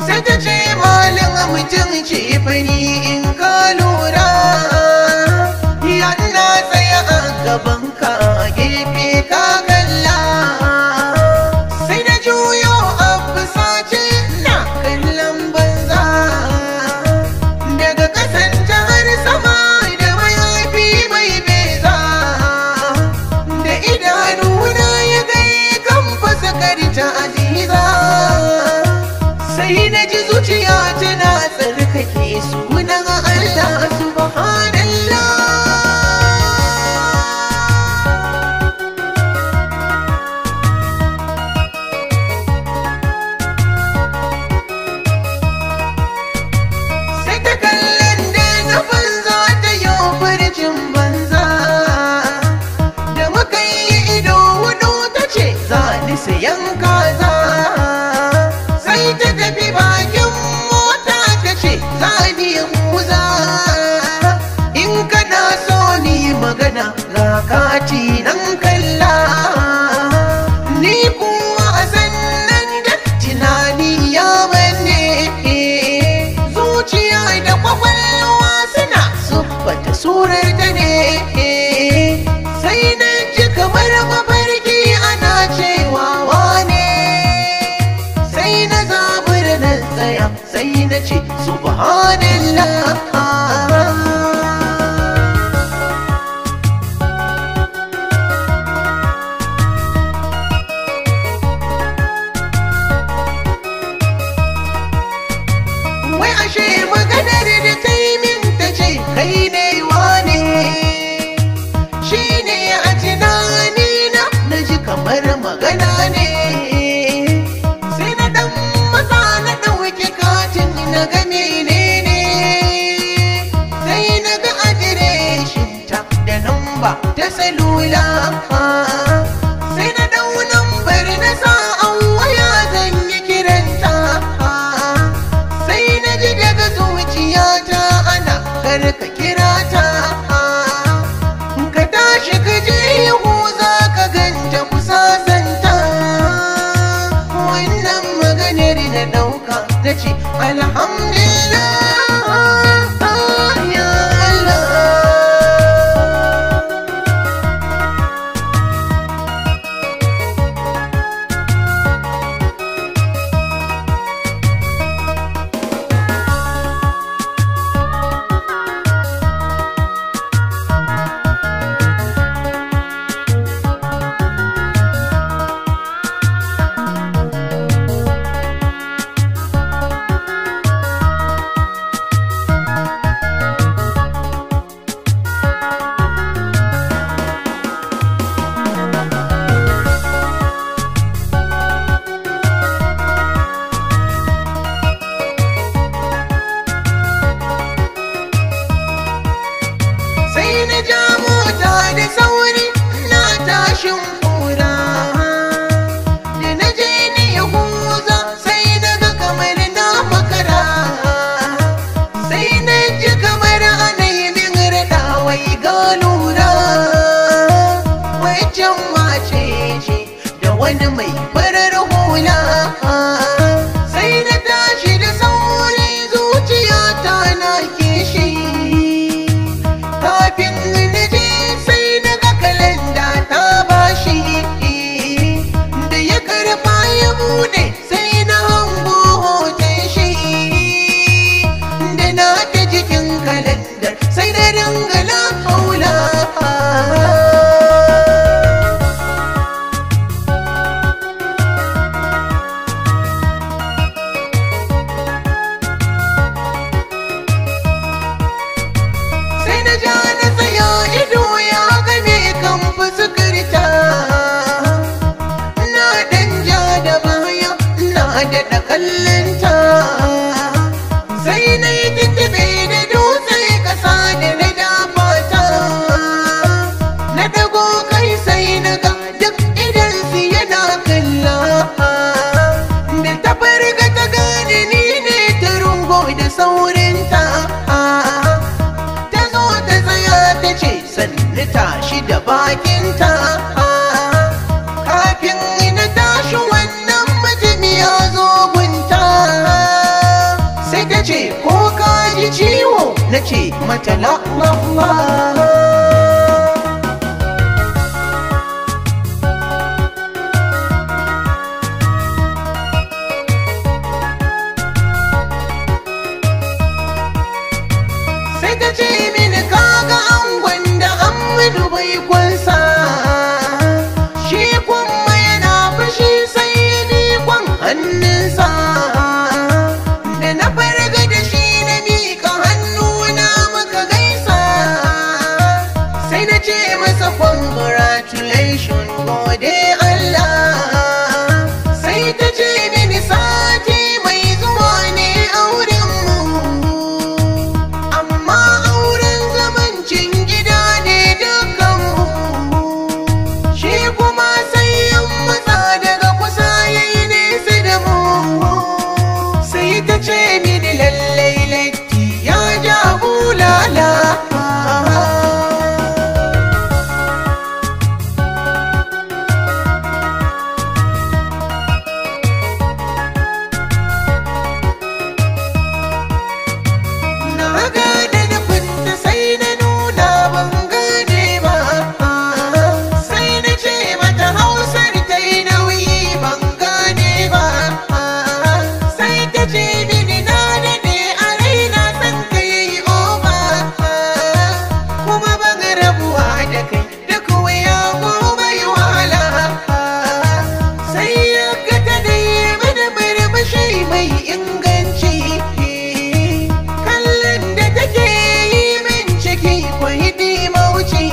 sai ta ce malin mutum ce fari in ka lura ya na tsaya a gaban ka gefe ka kalla sai na juyo a fusace na kallon banza daga kasan har sama da mayafi mai beza da idanuna ya gai kan fasakar ta aziza sai na ji zuciya tana tsarkake sunan Allah subhanallah. Sai ta kallon da na banza ta yi furcin banza da muka yi ido hudu ta ce za ni sayan kaza. Sai ta tafi bakin mota ta ce za ni muza in kana so ni magana ga kati nan kalla ni kuwa a sannan da tunani ya manne zuciya da kwakwalwa suna subbata surar ta ne sai na ji kamar mafarki ana cewa wane sai na zabura na tsaya sai na ce subhanallah. Wai ashe maganar da ta yi min ta ce kai ne wane shi ne a tunani na ji kamar magana ne sai na dan maza na ɗauki katin na ga menene sai na ga adireshinta da namba ta salula sai na dau nambar na sa an waya zan yi kiranta sai na ji daga zuciyata ana karka kira ta ka tashi ka je yahuza ka ganta kusasanta wannan maganar na ɗauka ta ce alhamdulillah ya Allah. Sai na ja mota da sauri na tashin kura da na je ni yahuza sai na ga kamar na makara sai na ji kamar ana yi min raɗa wai ga lura wajen wace ce da wani mai farar hula sai na tashi da sauri zuciyata na kishi kafin na je sai na ga kalanda ta dangala haula. Sai na ja na tsaya ido ya game kan fuskarta, na dan ja da baya na daɗa kallonta. Sai na yi tuntube da dutse ƙasa da na dafa ta, na dago kai sai na ga duk idansu yana kalla. Da ta farga ta gane ni ne ta rungo da saurinta, ta zo ta tsaya ta ce sannu tashi da bakinta. Kafin na tashi wannan mutum ya zo gunta, sai ta ce ko ka ji ciwo, na ce mata la. Sai ta ce mini kaga angon da an mudu bai kwansa, shi kuma yana fushi sai ni kwan hannunsa. Da na farga da shi na miƙa hannuna muka gaisa, sai na ce masa congratulation gode Allah. Sai ta ce mini sati mai zuwa ne aurenmu, amma auren zamancin gida ne dukkanmu. Shi kuma sai yan matsa daga kusa yayi nesa da mu. Sai ta ce mini lallai latti ya ja bulala. Na gane nufinta sai na nuna ban gane ba, sai na ce mata hausar ta yi nauyi ban gane ba. Sai ta ce mini na daɗe a raina san ka yi oba, kuma ban rabuwa da kai duk wuya ko bai wahala. Sai ya ga ta dai mana murmushi mai inganci, kallon da take yi min ciki kwai mauci.